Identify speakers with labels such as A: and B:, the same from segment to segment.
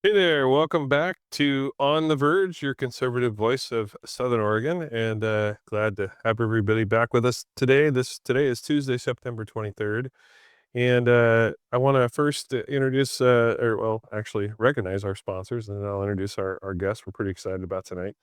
A: Hey there, welcome back to On the Verge, your conservative voice of Southern Oregon, and glad to have everybody back with us today. Today is Tuesday, September 23rd, and I want to first introduce, or well, actually recognize our sponsors, and then I'll introduce our guests. We're pretty excited about tonight.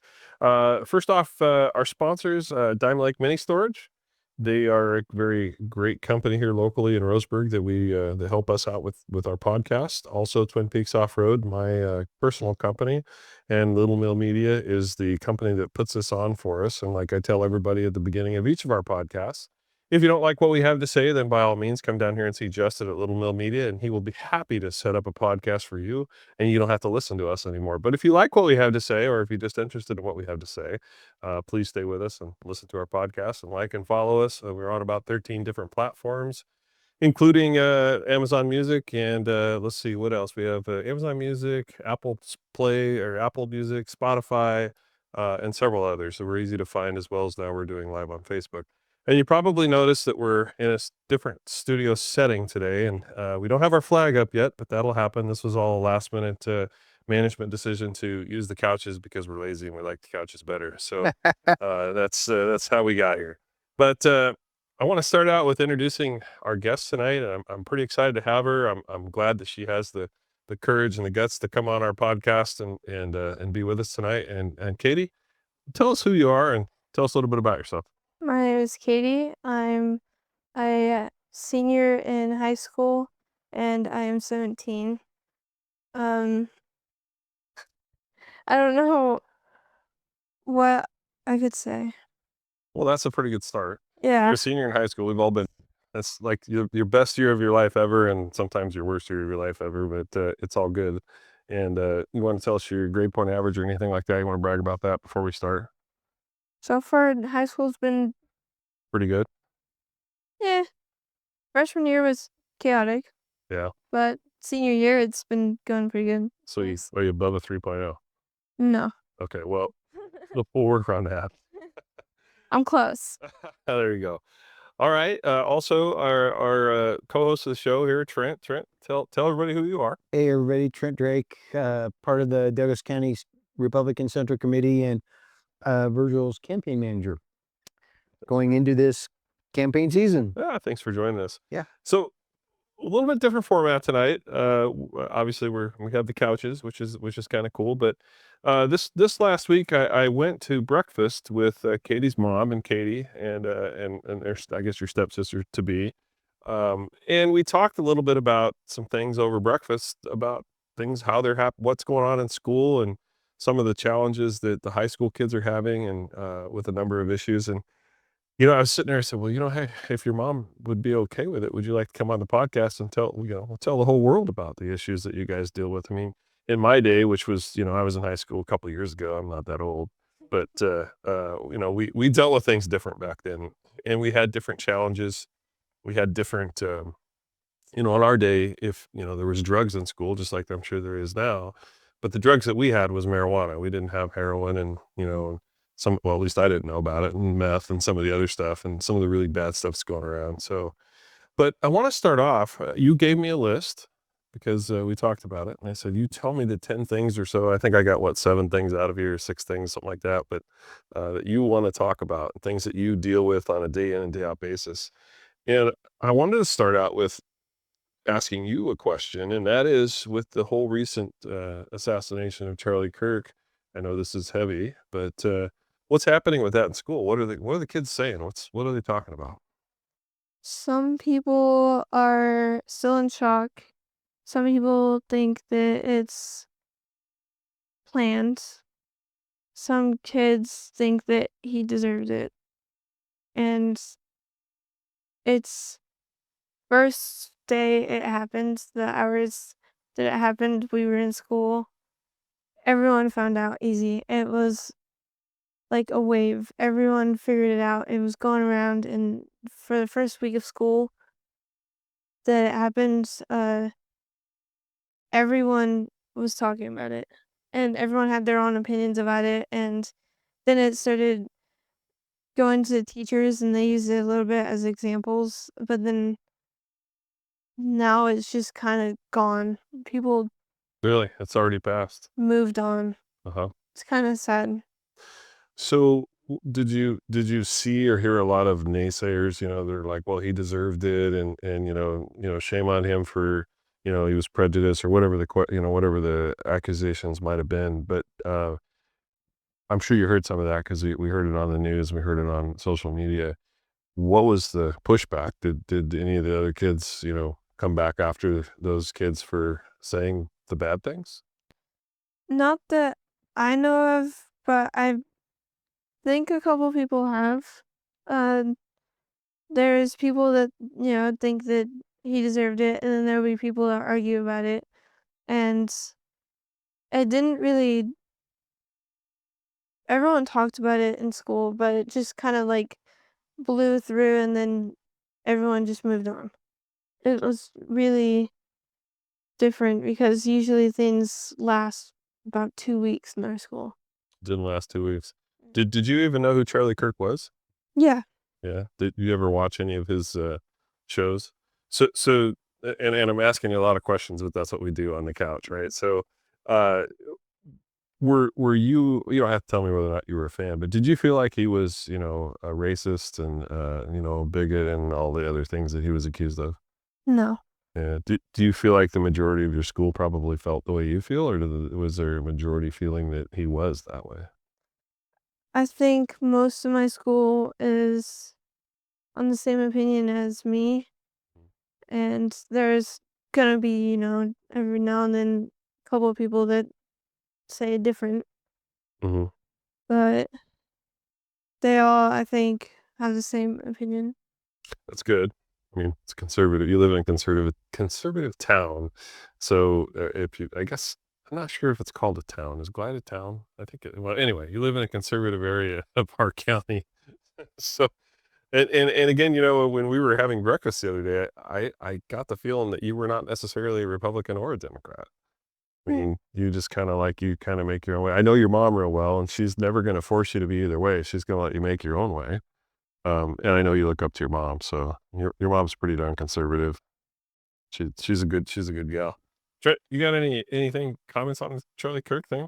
A: First off, our sponsors, Dime Lake Mini Storage. They are a very great company here locally in Roseburg that help us out with our podcast. Also, Twin Peaks Off Road, my personal company, and Little Mill Media is the company that puts this on for us. And like I tell everybody at the beginning of each of our podcasts, if you don't like what we have to say, then by all means come down here and see Justin at Little Mill Media, and he will be happy to set up a podcast for you, and you don't have to listen to us anymore. But if you like what we have to say, or if you're just interested in what we have to say, please stay with us and listen to our podcast and like and follow us. We're on about 13 different platforms, including Amazon Music and let's see what else we have: Amazon Music, Play or Apple Music, Spotify, and several others. So we're easy to find, as well as now we're doing live on Facebook. And you probably noticed that we're in a different studio setting today, and we don't have our flag up yet, but that'll happen. This was all a last minute management decision to use the couches because we're lazy and we like the couches better. So that's how we got here. But I want to start out with introducing our guest tonight. I'm pretty excited to have her. I'm glad that she has the courage and the guts to come on our podcast and be with us tonight. And Katie, tell us who you are and tell us a little bit about yourself.
B: My name is Katie. I'm a senior in high school and I am 17. Um, I don't know what I could say.
A: Well, that's a pretty good start. You're
B: Yeah.
A: a senior in high school. We've all been. That's like your best year of your life ever, and sometimes your worst year of your life ever. But it's all good. And you want to tell us your grade point average or anything like that? You want to brag about that before we start?
B: So far, high school's been,
A: Pretty good.
B: yeah, freshman year was chaotic,
A: Yeah.
B: but senior year, it's been going pretty good.
A: So
B: Yes.
A: are you above a 3.0?
B: No.
A: Okay. Well, we'll work on that.
B: I'm close.
A: There you go. All right. Also, our co-host of the show here, Trent. Trent, tell everybody who you are.
C: Hey, everybody, Trent Drake, part of the Douglas County Republican Central Committee and Virgil's campaign manager going into this campaign season.
A: Yeah, thanks for joining us.
C: Yeah.
A: So a little bit different format tonight. Obviously, we have the couches, which is kind of cool. But this last week, I went to breakfast with Katie's mom and Katie and their I guess your stepsister to be. And we talked a little bit about some things over breakfast about things, how what's going on in school, and some of the challenges that the high school kids are having, and with a number of issues. And I was sitting there. I said, "Well, hey, if your mom would be okay with it, would you like to come on the podcast and tell the whole world about the issues that you guys deal with?" I mean, in my day, which was, I was in high school a couple of years ago. I'm not that old, but we dealt with things different back then, and we had different challenges. We had different, in our day, if there was drugs in school, just like I'm sure there is now, but the drugs that we had was marijuana. We didn't have heroin and well, at least I didn't know about it, and meth and some of the other stuff and some of the really bad stuff's going around. So, but I want to start off. You gave me a list because we talked about it, and I said, "You tell me the 10 things or so." I think I got what 7 things out of here, 6 things, something like that. But that you want to talk about, things that you deal with on a day in and day out basis. And I wanted to start out with asking you a question, and that is with the whole recent assassination of Charlie Kirk. I know this is heavy, but what's happening with that in school? What are the kids saying? What are they talking about?
B: Some people are still in shock. Some people think that it's planned. Some kids think that he deserved it. And it's first day it happened, the hours that it happened, we were in school. Everyone found out easy. It was like a wave. Everyone figured it out. It was going around, and for the first week of school that it happened, everyone was talking about it. And everyone had their own opinions about it. And then it started going to the teachers and they used it a little bit as examples. But then now it's just kind of gone. People
A: Really? It's already passed.
B: moved on.
A: Uh-huh.
B: It's kind of sad.
A: So did you see or hear a lot of naysayers? They're like, well, he deserved it, and shame on him for he was prejudiced or whatever whatever the accusations might have been. But I'm sure you heard some of that because we heard it on the news, we heard it on social media. What was the pushback? Did any of the other kids come back after those kids for saying the bad things?
B: Not that I know of, but I think a couple people have. Um, there's people that, think that he deserved it, and then there'll be people that argue about it. And it didn't really, everyone talked about it in school, but it just kind of like blew through, and then everyone just moved on. It was really different because usually things last about 2 weeks in our school.
A: Didn't last 2 weeks. Did you even know who Charlie Kirk was?
B: Yeah.
A: Yeah. Did you ever watch any of his shows? And I'm asking you a lot of questions, but that's what we do on the couch, right? So, uh, were you don't have to tell me whether or not you were a fan, but did you feel like he was, a racist and a bigot and all the other things that he was accused of?
B: No.
A: Yeah. Do you feel like the majority of your school probably felt the way you feel, or was there a majority feeling that he was that way?
B: I think most of my school is on the same opinion as me, and there's gonna be, every now and then a couple of people that say different,
A: Hmm.
B: but they all, I think, have the same opinion.
A: That's good. I mean, it's conservative. You live in a conservative town, so if you, I guess, I'm not sure if it's called a town. Is Glide a town? I think. Well, anyway, you live in a conservative area of our county, so and again, when we were having breakfast the other day, I got the feeling that you were not necessarily a Republican or a Democrat. I
B: Mm.
A: mean, you kind of make your own way. I know your mom real well, and she's never going to force you to be either way. She's going to let you make your own way. And I know you look up to your mom, so your mom's pretty darn conservative. She's a good gal. You got anything comments on the Charlie Kirk thing?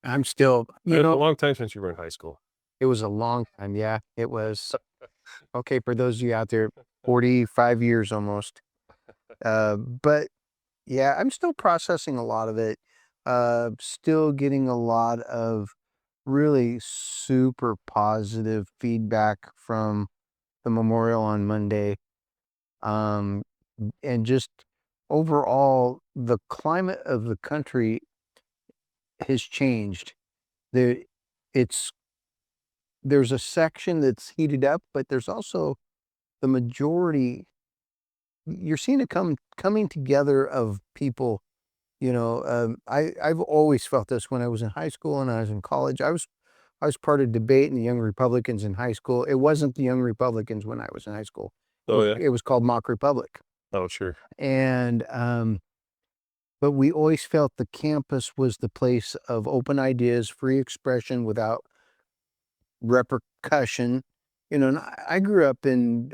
C: I'm still,
A: It's a long time since you were in high school.
C: it was a long time. Yeah, it was. Okay, for those of you out there, 45 years almost. But yeah, I'm still processing a lot of it. Still getting a lot of really super positive feedback from the memorial on Monday. Um, and just overall, the climate of the country has changed. There, it's there's a section that's heated up, but there's also the majority. You're seeing it coming together of people. I've always felt this when I was in high school and I was in college. I was part of debate in the Young Republicans in high school. It wasn't the Young Republicans when I was in high school.
A: Oh yeah.
C: It was called Mock Republic.
A: Oh sure.
C: And but we always felt the campus was the place of open ideas, free expression without repercussion. And I grew up in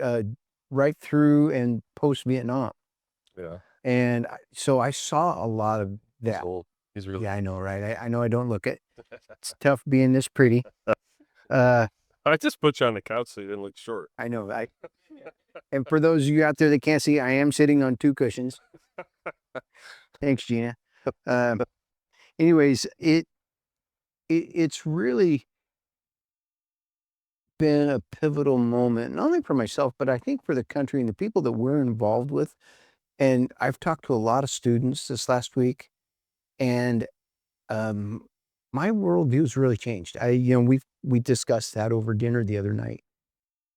C: right through and post Vietnam,
A: Yeah.
C: and so I saw a lot of
A: He's
C: that.
A: old. He's really.
C: Yeah, I know, right? I know I don't look it. It's tough being this pretty. Uh,
A: I just put you on the couch so you didn't look short.
C: I know. And for those of you out there that can't see, I am sitting on 2 cushions. Thanks, Gina. Um, anyways, it's really been a pivotal moment, not only for myself, but I think for the country and the people that we're involved with. And I've talked to a lot of students this last week, and um, my worldview's really changed. We discussed that over dinner the other night,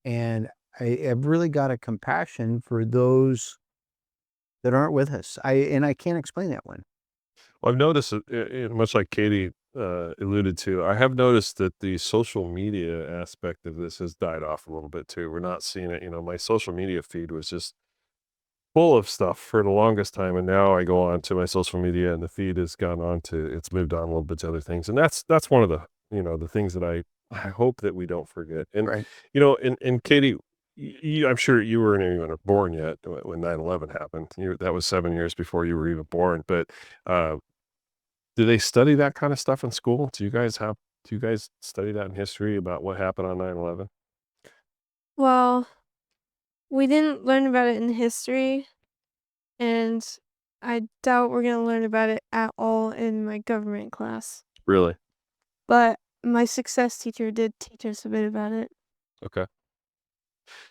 C: and I've really got a compassion for those that aren't with us. I can't explain that one.
A: Well, I've noticed, much like Katie alluded to, I have noticed that the social media aspect of this has died off a little bit too. We're not seeing it. My social media feed was just full of stuff for the longest time, and now I go on to my social media, and the feed has gone on to it's moved on a little bit to other things, and that's one of the the things that I hope that we don't forget. And
C: Right.
A: and Katie, I'm sure you weren't even born yet when 9/11 happened. That was 7 years before you were even born. But uh, do they study that kind of stuff in school? Do you guys study that in history about what happened on 9/11?
B: Well, we didn't learn about it in history, and I doubt we're gonna learn about it at all in my government class.
A: Really?
B: But my success teacher did teach us a bit about it.
A: Okay.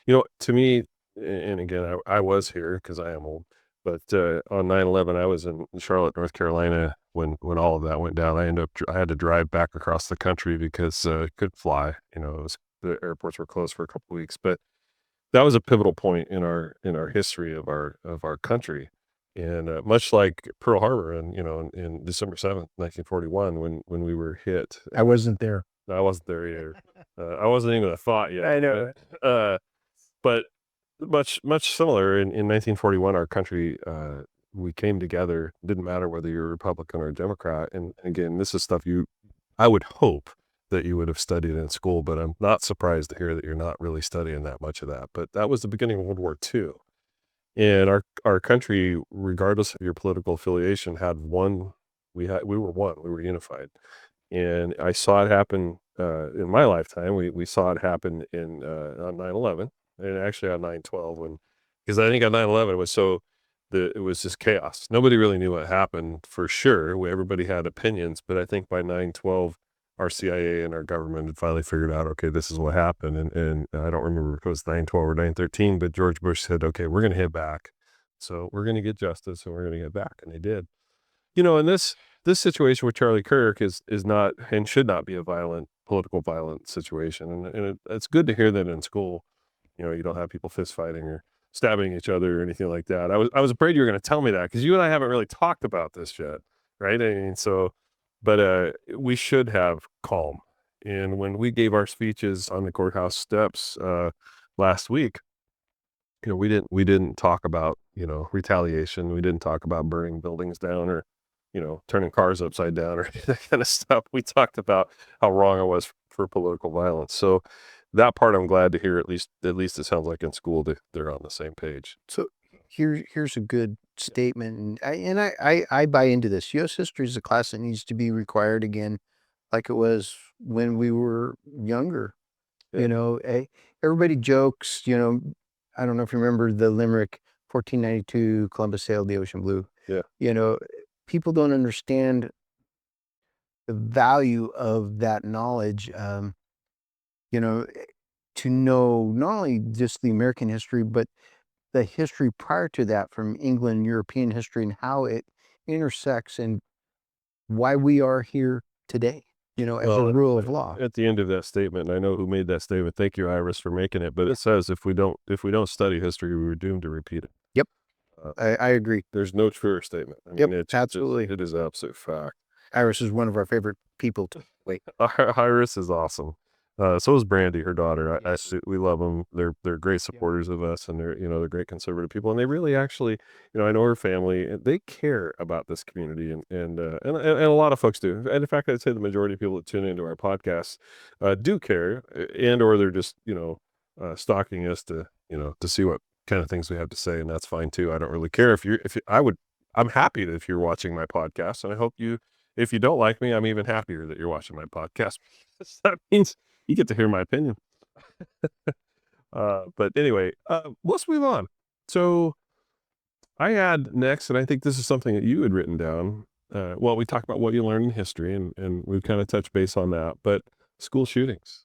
A: To me, and again, I was here because I am old, but on 9/11, I was in Charlotte, North Carolina when all of that went down. I had to drive back across the country because I couldn't fly. The airports were closed for a couple weeks, but that was a pivotal point in our history of our country. And much like Pearl Harbor, and in December 7th, 1941, when we were hit.
C: I wasn't there.
A: I wasn't there either. I wasn't even a thought yet.
C: I know.
A: But much similar in 1941, our country, we came together. Didn't matter whether you're a Republican or a Democrat. And again, this is stuff I would hope that you would have studied in school, but I'm not surprised to hear that you're not really studying that much of that. But that was the beginning of World War II. And our country, regardless of your political affiliation, had one. We were one. We were unified. And I saw it happen in my lifetime. We saw it happen in on 9/11, and actually on 9/12, because I think on 9/11 it was just chaos. Nobody really knew what happened for sure. Everybody had opinions, but I think by 9/12, our CIA and our government had finally figured out, okay, this is what happened. And I don't remember if it was 9/12 or 9/13, but George Bush said, okay, we're going to hit back. So we're going to get justice and we're going to get back. And they did. And this situation with Charlie Kirk is not and should not be a political violent situation. It's good to hear that in school. You don't have people fist fighting or stabbing each other or anything like that. I was afraid you were going to tell me that because you and I haven't really talked about this yet, right? I mean, but we should have calm. And when we gave our speeches on the courthouse steps last week, we didn't talk about retaliation. We didn't talk about burning buildings down or turning cars upside down or that kind of stuff. We talked about how wrong it was for political violence. So that part I'm glad to hear. At least it sounds like in school they're on the same page.
C: So here's a good statement, and I buy into this. U.S. history is a class that needs to be required again, like it was when we were younger.
A: Yeah.
C: Everybody jokes. I don't know if you remember the limerick, 1492, Columbus sailed the ocean blue.
A: Yeah.
C: People don't understand the value of that knowledge. To know not only just the American history, but the history prior to that from England, European history, and how it intersects and why we are here today, as a
A: Well,
C: rule of law.
A: at the end of that statement, and I know who made that statement. Thank you, Iris, for making it. But it says if we don't study history, we're doomed to repeat it.
C: Yep.
A: Uh,
C: I agree.
A: there's no truer statement. I
C: Yep,
A: mean,
C: absolutely.
A: it is absolute fact.
C: Iris is one of our favorite people to wait.
A: Iris is awesome. So is Brandy, her daughter.
C: Yes.
A: We love them. They're great supporters of us, and they're great conservative people, and they really actually, I know her family, and they care about this community, and a lot of folks do. And in fact, I'd say the majority of people that tune into our podcast do care, and or they're just stalking us to see what kind of things we have to say, and that's fine too. I don't really care I'm happy that if you're watching my podcast, and I hope you. If you don't like me, I'm even happier that you're watching my podcast. That means you get to hear my opinion. But anyway, let's move on. So I had next, and I think this is something that you had written down. Well, we talked about what you learned in history, and we've kind of touched base on that. But school shootings.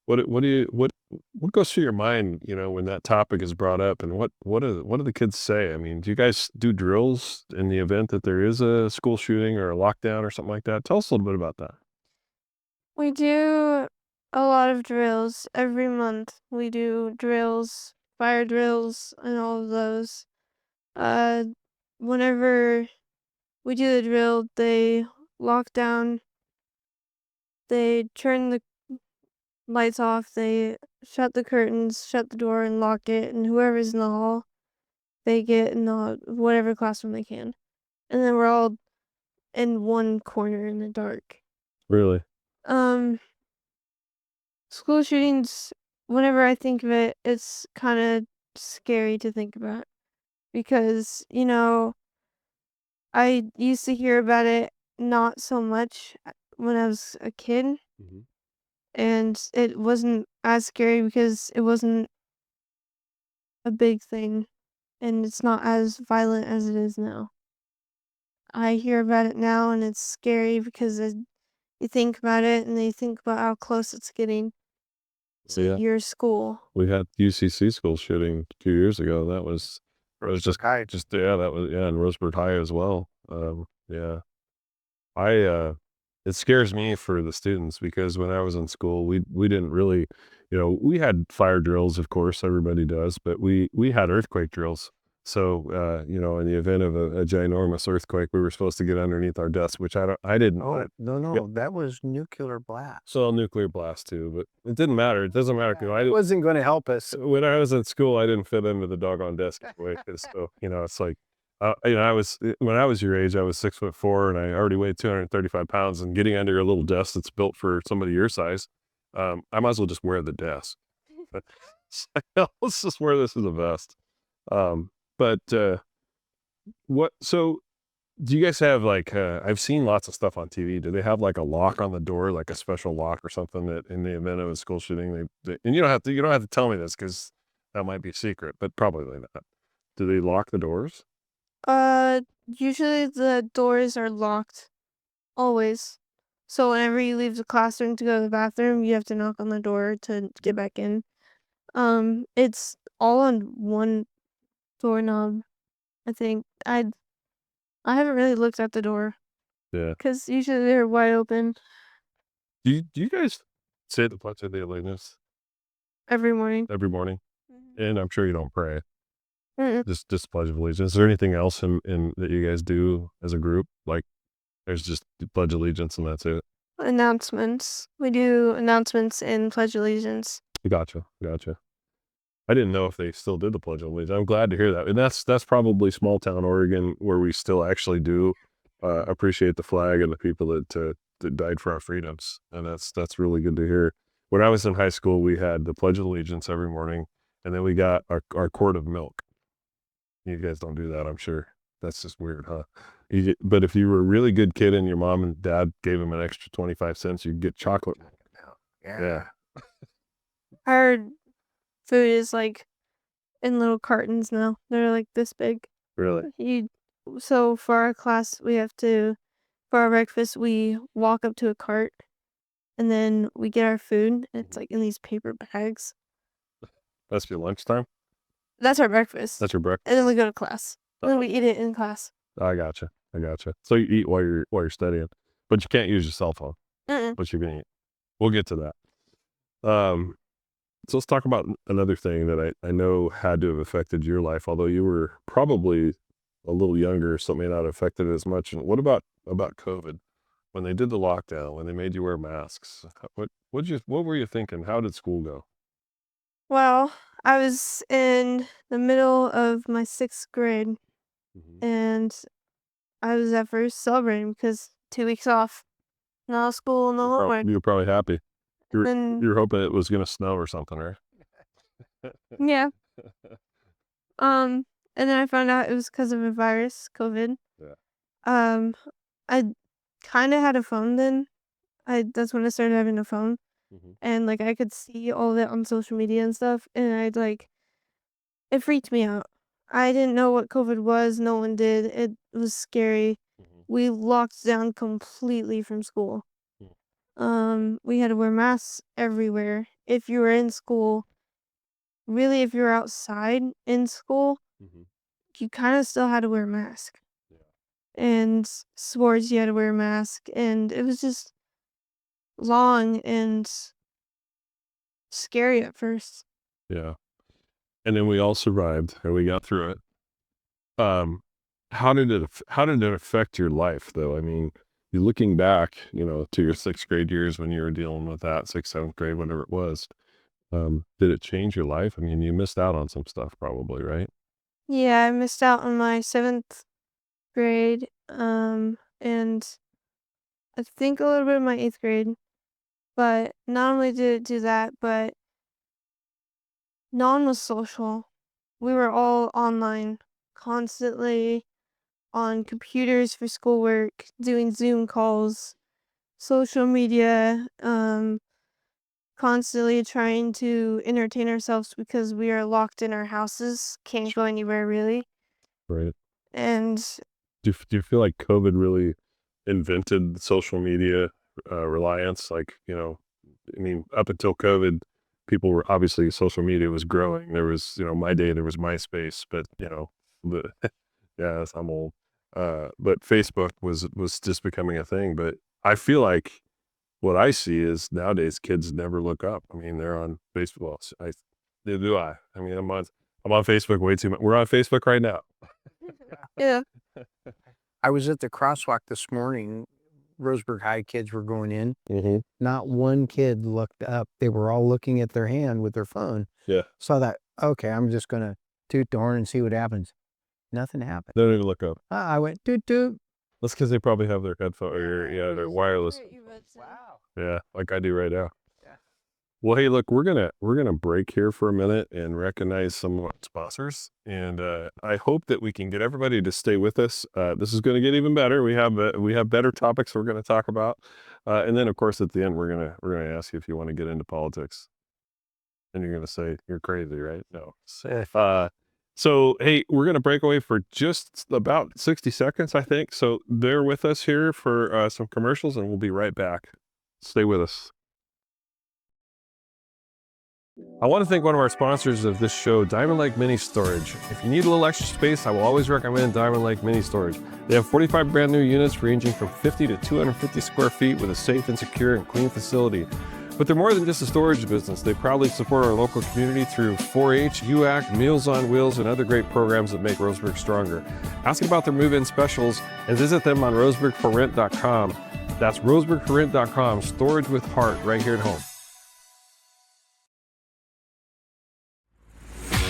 A: What goes through your mind, when that topic is brought up, and what do the kids say? I mean, do you guys do drills in the event that there is a school shooting or a lockdown or something like that? Tell us a little bit about that.
B: We do a lot of drills every month. We do drills, fire drills, and all of those. Uh, Whenever we do the drill, they lock down, they turn the lights off, they shut the curtains, shut the door, and lock it. And whoever's in the hall, they get in whatever classroom they can. And then we're all in one corner in the dark.
A: Really?
B: Um, School shootings whenever I think of it, it's kind of scary to think about because, I used to hear about it not so much when I was a kid,
A: Hmm.
B: and it wasn't as scary because it wasn't a big thing and it's not as violent as it is now. I hear about it now and it's scary because you think about it and then you think about how close it's getting
A: So
B: to
A: yeah,
B: your school.
A: we had UCC school shooting 2 years ago. That was
C: Roseburg High.
A: just yeah, that was yeah, and Roseburg High as well. Yeah, I it scares me for the students because when I was in school, we didn't really, we had fire drills, of course, everybody does, but we had earthquake drills. So, in the event of a ginormous earthquake, we were supposed to get underneath our desks, which I didn't.
C: Oh, no,
A: Yeah,
C: no, that was nuclear blast.
A: so nuclear blast too, but it didn't matter. It doesn't matter because
C: It wasn't going to help us.
A: when I was at school, I didn't fit into the doggone desk anyway. 'Cause so, it's like, when I was your age, I was 6'4" and I already weighed 235 pounds. And getting under a little desk that's built for somebody your size, I might as well just wear the desk. But it's like, "No, let's just wear this as a vest." Um, but so do you guys have like, I've seen lots of stuff on TV. Do they have like a lock on the door, like a special lock or something that in the event of a school shooting, and you don't have to tell me this because that might be a secret, but probably not. Do they lock the doors?
B: Usually the doors are locked always. So whenever you leave the classroom to go to the bathroom, you have to knock on the door to get back in. It's all on one doorknob, I think. I haven't really looked at the door
A: Yeah.
B: because usually they're wide open
A: Do you guys say the Pledge of Allegiance
B: every morning.
A: every morning?
B: Mhm.
A: And I'm sure you don't pray.
B: Mm-mm.
A: Just Pledge of Allegiance. Is there anything else in that you guys do as a group? Like there's just the Pledge Allegiance and that's it.
B: Announcements. We do announcements and pledge allegiance.
A: Gotcha. Gotcha. I didn't know if they still did the Pledge of Allegiance. I'm glad to hear that, and that's probably small town Oregon where we still actually do appreciate the flag and the people that died for our freedoms, and that's really good to hear. When I was in high school, we had the Pledge of Allegiance every morning, and then we got our quart of milk. You guys don't do that, I'm sure. That's just weird, huh? But if you were a really good kid and your mom and dad gave them an extra 25 cents, you'd get chocolate milk.
C: Yeah.
A: Yeah,
B: Our food is like in little cartons now. They're like this big.
A: really.
B: You so for our class we have to for our breakfast we walk up to a cart and then we get our food and it's like in these paper bags.
A: That's your lunchtime.
B: That's our breakfast.
A: That's your breakfast.
B: And then we go to class. And then we eat it in class.
A: I gotcha. I gotcha. So you eat while you're studying, but you can't use your cell phone.
B: Mm-mm.
A: But you can eat. We'll get to that. So let's talk about another thing that I know had to have affected your life, although you were probably a little younger, so it may not have affected it as much. And what about COVID? When they did the lockdown, when they made you wear masks, what were you thinking? How did school go?
B: Well, I was in the middle of my 6th grade
A: Hmm.
B: and I was at first celebrating because 2 weeks off. No school, no homework.
A: You were probably happy. You were,
B: And
A: you were hoping it was going to snow or something, right?
B: yeah. Um, and then I found out it was because of a virus, COVID.
A: Yeah.
B: Um, I kind of had a phone then. That's when I started having a phone,
A: Hmm.
B: and like I could see all of it on social media and stuff, and it freaked me out. I didn't know what COVID was. No one did. It was scary.
A: Hmm.
B: We locked down completely from school. We had to wear masks everywhere. If you were in school, really, if you were outside in school,
A: Hmm.
B: you kind of still had to wear a mask.
A: Yeah.
B: And sports, you had to wear a mask, and it was just long and scary at first.
A: Yeah. And then we all survived and we got through it. Um, how did it affect your life though? I mean, you looking back, to your sixth grade years when you were dealing with that, sixth, seventh grade, whatever it was, did it change your life? I mean, you missed out on some stuff probably, right?
B: Yeah, I missed out on my 7th grade, and I think a little bit of my 8th grade. But not only did it do that, but no one was social. We were all online, constantly on computers for schoolwork, doing Zoom calls, social media, constantly trying to entertain ourselves because we are locked in our houses, can't go anywhere really.
A: Right.
B: And
A: Do you feel like COVID really invented social media reliance? Like, I mean, up until COVID, people were obviously social media was growing. There was, my day there was MySpace, but the yeah, I'm old. But Facebook was just becoming a thing. But I feel like what I see is nowadays kids never look up. I mean, they're on Facebook. They do. I mean, I'm on Facebook way too much. We're on Facebook right now.
B: yeah,
C: I was at the crosswalk this morning. Roseburg High kids were going in.
A: Mm-hmm.
C: Not one kid looked up. They were all looking at their hand with their phone.
A: Yeah.
C: So I thought, okay, I'm just going to toot the horn and see what happens. Nothing happened.
A: They don't even look up.
C: I went toot toot.
A: That's because they probably have their headphone or their wireless.
C: Wow.
A: Yeah, like I do right now.
C: Yeah.
A: Well, hey, look, we're gonna break here for a minute and recognize some of our sponsors, and I hope that we can get everybody to stay with us. This is going to get even better. We have better topics we're going to talk about, and then of course at the end we're gonna ask you if you want to get into politics, and you're gonna say you're crazy, right? No. So hey, we're gonna break away for just about 60 seconds, I think. So bear with us here for some commercials, and we'll be right back. Stay with us. I want to thank one of our sponsors of this show, Diamond Lake Mini Storage. If you need a little extra space, I will always recommend Diamond Lake Mini Storage. They have 45 brand new units ranging from 50 to 250 square feet with a safe and secure and clean facility. But they're more than just a storage business. They proudly support our local community through 4-H, UAC, Meals on Wheels, and other great programs that make Roseburg stronger. Ask about their move-in specials and visit them on roseburgforrent.com. That's roseburgforrent.com. Storage with heart right here at home.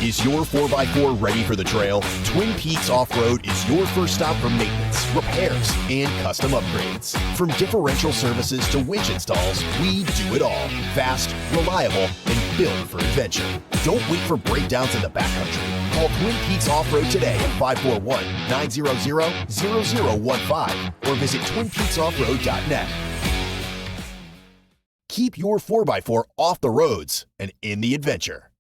D: Is your 4x4 ready for the trail? Twin Peaks Off-Road is your first stop for maintenance, repairs, and custom upgrades. From differential services to winch installs, we do it all. Fast, reliable, and built for adventure. Don't wait for breakdowns in the backcountry. Call Twin Peaks Off-Road today at 541-900-0015 or visit twinpeaksoffroad.net. Keep your 4x4 off the roads and in the adventure.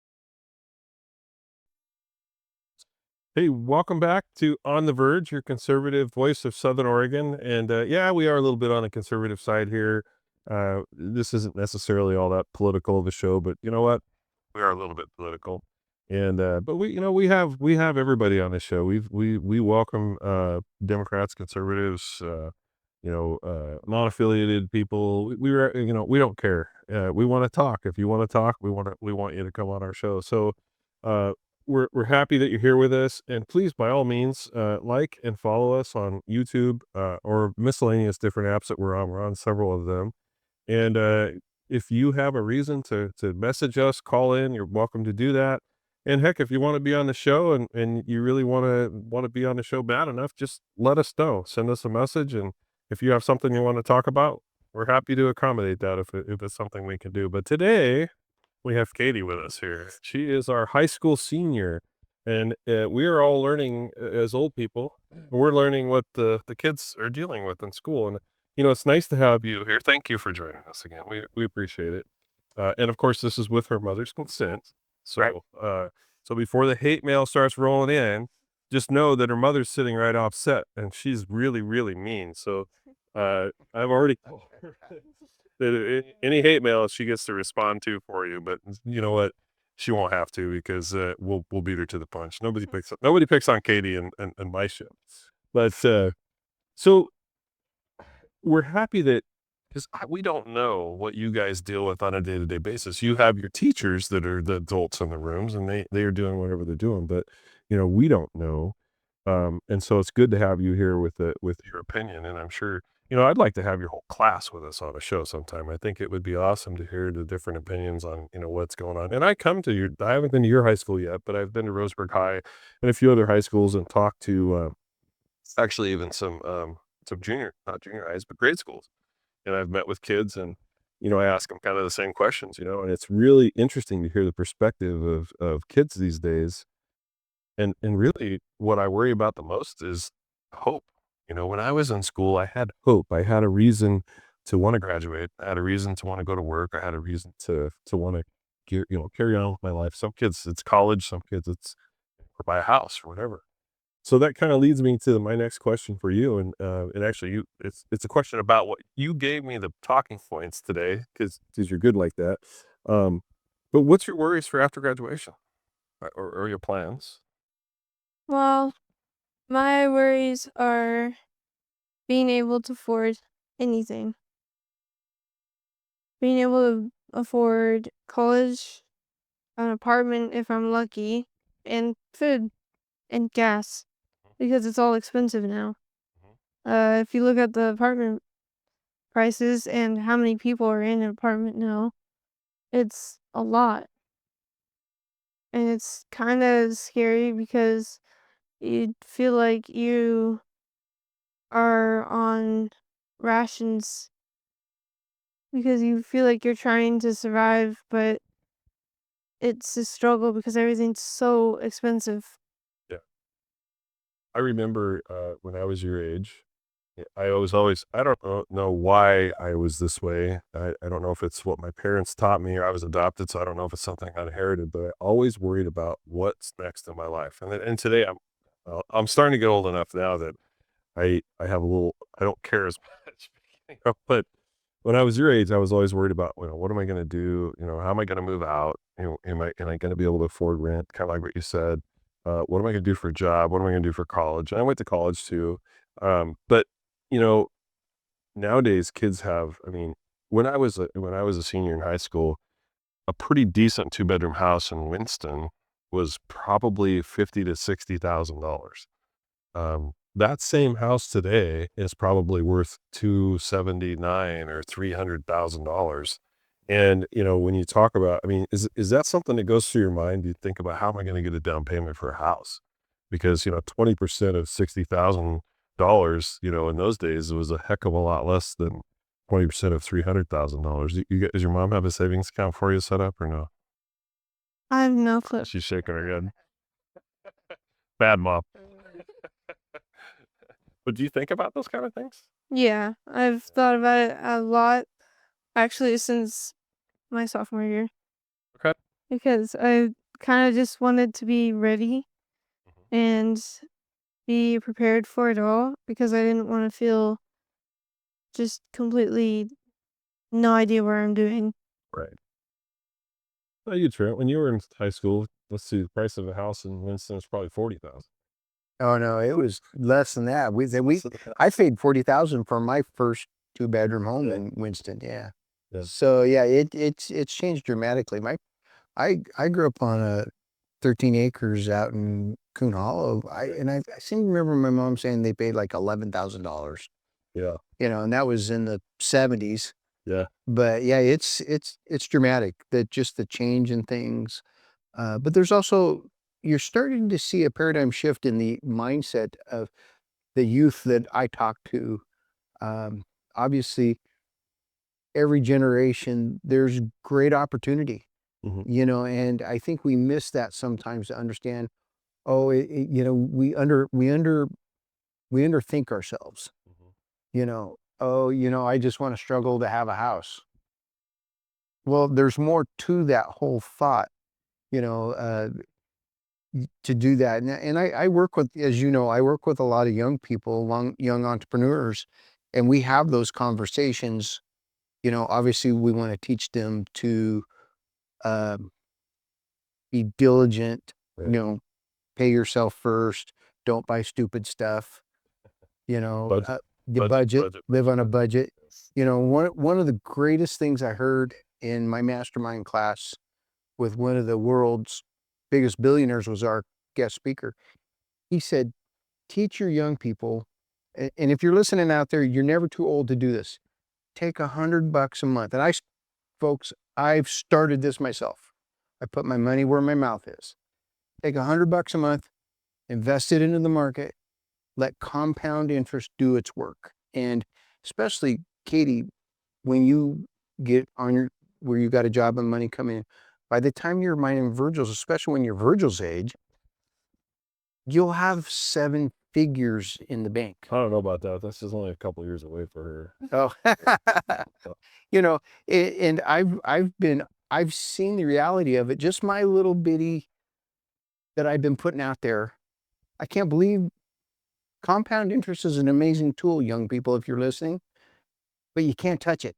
A: Hey, welcome back to On the Verge, your conservative voice of Southern Oregon. And yeah, we are a little bit on the conservative side here. This isn't necessarily all that political of a show, but you know what? We are a little bit political. And but we have everybody on this show. We welcome Democrats, conservatives, non-affiliated people. We don't care. We want to talk. If you want to talk, we want you to come on our show. So we're happy that you're here with us, and please, by all means, like and follow us on YouTube or miscellaneous different apps that we're on. We're on several of them, and if you have a reason to message us, call in, you're welcome to do that. And heck, if you want to be on the show and you really want to be on the show bad enough, just let us know. Send us a message, and if you have something you want to talk about, we're happy to accommodate that if it's something we can do. But today, we have Katie with us here. She is our high school senior, and we are all learning as old people. We're learning what the kids are dealing with in school, and it's nice to have you here. Thank you for joining us again. We appreciate it. And of course, this is with her mother's consent. So, so before the hate mail starts rolling in, just know that her mother's sitting right offset, and she's really, really mean. So, I've already any hate mail she gets to respond to for you, but you know what? She won't have to because we'll beat her to the punch. Nobody picks on Katie and my show. But so we're happy that because we don't know what you guys deal with on a day-to-day basis. You have your teachers that are the adults in the rooms, and they are doing whatever they're doing, but we don't know. And so it's good to have you here with your opinion, and I'm sure I'd like to have your whole class with us on a show sometime. I think it would be awesome to hear the different opinions on, what's going on. And I haven't been to your high school yet, but I've been to Roseburg High and a few other high schools and talked to, actually even some not junior highs, but grade schools. And I've met with kids and I ask them kind of the same questions, and it's really interesting to hear the perspective of kids these days. And really what I worry about the most is hope. When I was in school, I had hope. I had a reason to want to graduate. I had a reason to want to go to work. I had a reason to want to carry on with my life. Some kids it's college, some kids it's or buy a house or whatever. So that kind of leads me to my next question for you, and actually, it's a question about what you gave me the talking points today because you're good like that. Um, but what's your worries for after graduation, or your plans?
B: Well, my worries are being able to afford anything, being able to afford college, an apartment if I'm lucky, and food and gas because it's all expensive now.
A: Mhm.
B: If you look at the apartment prices and how many people are in an apartment now, it's a lot. And it's kind of scary because you feel like you are on rations because you feel like you're trying to survive, but it's a struggle because everything's so expensive.
A: Yeah. I remember, when I was your age, I was always I don't know why I was this way. I don't know if it's what my parents taught me or I was adopted, so I don't know if it's something I inherited, but I always worried about what's next in my life. And today I'm starting to get old enough now that I have a little I don't care as much, but when I was your age, I was always worried about, what am I gonna do? How am I gonna move out? Am I gonna be able to afford rent? Kinda like what you said. What am I gonna do for a job? What am I gonna do for college? And I went to college too. But, you know, nowadays kids have I mean, when I was a senior in high school, a pretty decent two-bedroom house in Winston was probably 50 to $60,000. That same house today is probably worth 279 or $300,000. And, when you talk about, I mean, is that something that goes through your mind? You think about how am I going to get a down payment for a house? Because, 20% of $60,000, in those days, it was a heck of a lot less than 20% of $300,000. Does your mom have a savings account for you set up or no?
B: I have no clue.
A: She's shaking her head. Bad mom. But do you think about those kind of things?
B: Yeah, I've thought about it a lot actually since my sophomore year
A: Okay.
B: because I kind of just wanted to be ready
A: Mhm.
B: and be prepared for it all because I didn't want to feel just completely no idea what I'm doing.
A: Right. No, you Trent, when you were in high school, let's see, the price of a house in Winston is probably 40,000.
C: Oh no, it was less than that.
A: So the
C: I paid 40,000 for my first two-bedroom home
A: Yeah.
C: in Winston. Yeah.
A: Yeah.
C: So yeah, it's changed dramatically. I grew up on a 13 acres out in Coon Hollow. I seem to remember my mom saying they paid like $11,000.
A: Yeah.
C: And that was in the 70s.
A: Yeah.
C: But yeah, it's dramatic that just the change in things. But there's also you're starting to see a paradigm shift in the mindset of the youth that I talk to. Um, Obviously, every generation there's great opportunity,
A: Mhm.
C: and I think we miss that sometimes to understand. Oh, we underthink ourselves.
A: Mhm.
C: Oh, I just want to struggle to have a house. Well, there's more to that whole thought. You know, uh, to do that. And I work with, as you know, I work with a lot of young people, young entrepreneurs, and we have those conversations. Obviously, we want to teach them to um, be diligent. You
A: Right.
C: know, pay yourself first. Don't buy stupid stuff. You know,
A: Budget,
C: uh, the
A: budget,
C: budget,
A: budget,
C: live
A: budget,
C: on a
A: budget.
C: budget.
A: Yes.
C: One of the greatest things I heard in my mastermind class with one of the world's biggest billionaires was our guest speaker. He said, teach your young people, and if you're listening out there, you're never too old to do this. Take $100 a month. And folks, I've started this myself. I put my money where my mouth is. Take $100 a month, invest it into the market, let compound interest do its work. And especially, Katie, when you get on your where you got a job and money coming in. By the time you're minding Virgil's, especially when you're Virgil's age, you'll have 7 figures in the bank.
A: I don't know about that. That's just only a couple years away for her.
C: Oh, you know, and I've seen the reality of it. Just my little bitty that I've been putting out there. I can't believe compound interest is an amazing tool, young people, if you're listening, but you can't touch it.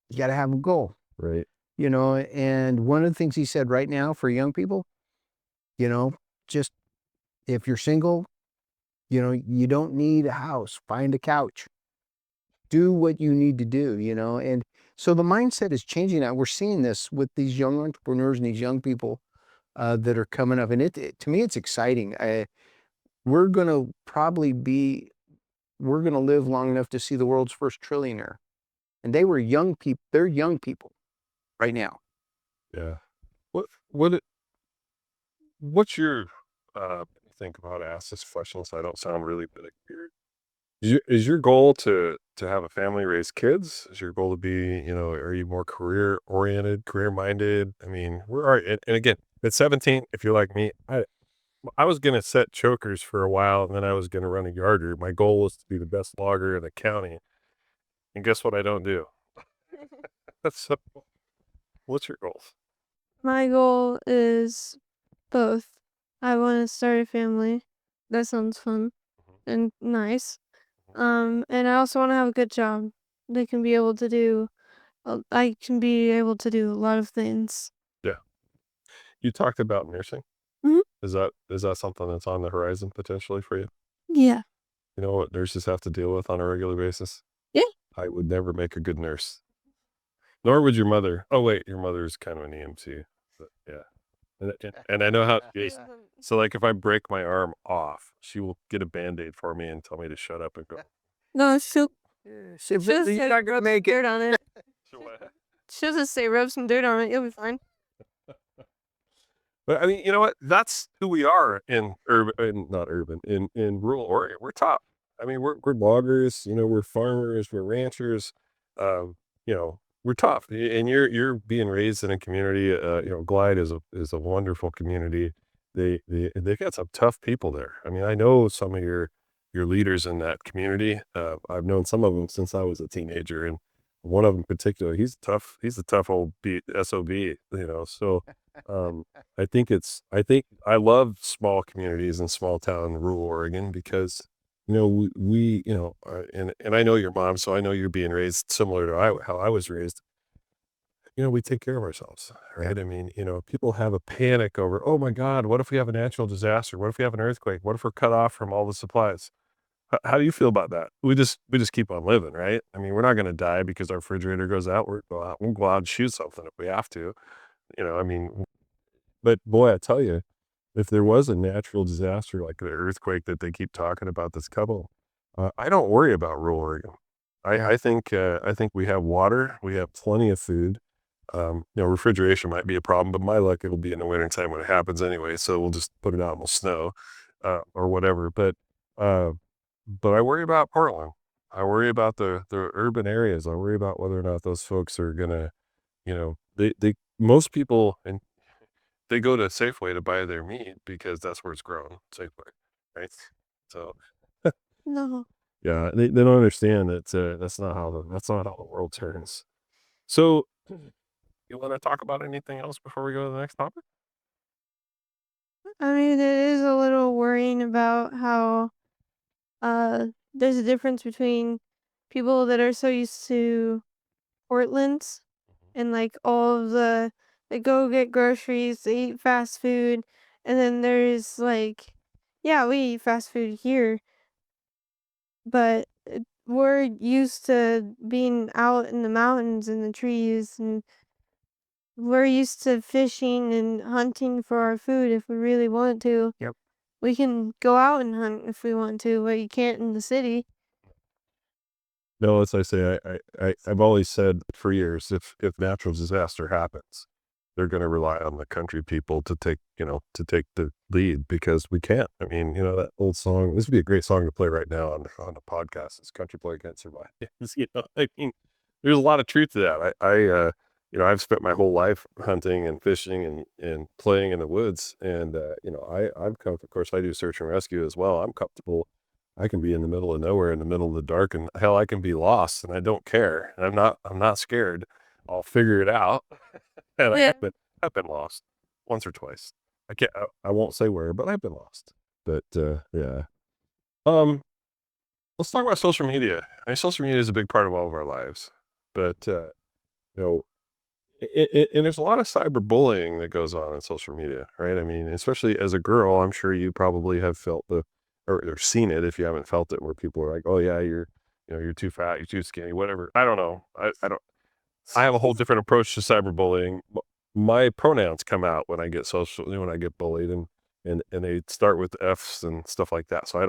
C: You got to have a goal,
A: Right.
C: you know. And one of the things he said right now for young people, you know, just if you're single, you know, you don't need a house, find a couch, do what you need to do, you know. And so the mindset is changing now. We're seeing this with these young entrepreneurs and these young people that are coming up. And to me, it's exciting. We're going to live long enough to see the world's first trillionaire. And they were young people. They're young people right now.
A: Yeah. What's your think about to ask this question so I don't sound really weird? Is your goal to have a family, raise kids? Is your goal to be, are you more career oriented, career minded? I mean, where are you? And again, at 17, if you're like me, I was gonna set chokers for a while, and then I was gonna run a yarder. My goal was to be the best logger in the county, and guess what? I don't do. That's so. What's your goals?
B: My goal is both. I want to start a family. That sounds fun and nice. And I also want to have a good job. They can be able to do. I can be able to do a lot of things.
A: Yeah. You talked about nursing.
B: Mhm.
A: Is that something that's on the horizon potentially for you?
B: Yeah.
A: You know what nurses have to deal with on a regular basis?
B: Yeah.
A: I would never make a good nurse. Nor would your mother. Oh wait, your mother's kind of an EMT. But yeah. And I know how. So like if I break my arm off, she will get a Band-Aid for me and tell me to shut up and go.
B: No, she'll
C: You're not going to make it.
B: dirt on it. She'll just say rub some dirt on it. You'll be fine.
A: But I mean, you know what? That's who we are in not urban, in rural Oregon. We're tough. I mean, we're loggers, we're farmers, we're ranchers. We're tough. And you're being raised in a community. Glide is a wonderful community. They got some tough people there. I mean, I know some of your leaders in that community. I've known some of them since I was a teenager, and one of them in particular, he's tough. He's a tough old SOB. So. I think I love small communities and small town rural Oregon because, we and I know your mom, so I know you're being raised similar to how I was raised. We take care of ourselves, right? I mean, people have a panic over, oh my God, what if we have a natural disaster? What if we have an earthquake? What if we're cut off from all the supplies? How do you feel about that? We just keep on living, right? I mean, we're not going to die because our refrigerator goes out. We'll go out and shoot something if we have to. I mean, but boy, I tell you, if there was a natural disaster like the earthquake that they keep talking about this couple, I don't worry about rural Oregon. I think we have water, we have plenty of food. Refrigeration might be a problem, but my luck, it'll be in the wintertime when it happens anyway. So we'll just put it out and we'll snow, or whatever. But I worry about Portland. I worry about the urban areas. I worry about whether or not those folks are gonna, most people, and they go to Safeway to buy their meat because that's where it's grown, Safeway, right? So
B: No.
A: yeah, they don't understand that that's not how the world turns. So you want to talk about anything else before we go to the next topic?
B: I mean, it is a little worrying about how there's a difference between people that are so used to Portland and like all of they go get groceries, they eat fast food, and then there's like, yeah, we eat fast food here, but we're used to being out in the mountains and the trees, and we're used to fishing and hunting for our food if we really want to.
C: Yep.
B: We can go out and hunt if we want to, but you can't in the city.
A: No, as I say, I've always said for years, if natural disaster happens, they're going to rely on the country people to take the lead because we can't. I mean, that old song. This would be a great song to play right now on the podcast. It's "Country Boy Can't Survive." I mean, there's a lot of truth to that. I've spent my whole life hunting and fishing and playing in the woods, and I'm of course I do search and rescue as well. I'm comfortable. I can be in the middle of nowhere, in the middle of the dark, and hell, I can be lost, and I don't care. And I'm not scared. I'll figure it out. And
B: Yeah.
A: I've been lost once or twice. I won't say where, but I've been lost. But yeah. Um, let's talk about social media. I mean, social media is a big part of all of our lives, but you know, and there's a lot of cyberbullying that goes on social media, right? I mean, especially as a girl, I'm sure you probably have felt or seen it if you haven't felt it, where people are like, "Oh yeah, you're too fat, you're too skinny, whatever." I don't know. I don't. I have a whole different approach to cyberbullying. My pronouns come out when I get when I get bullied, and they start with F's and stuff like that. So I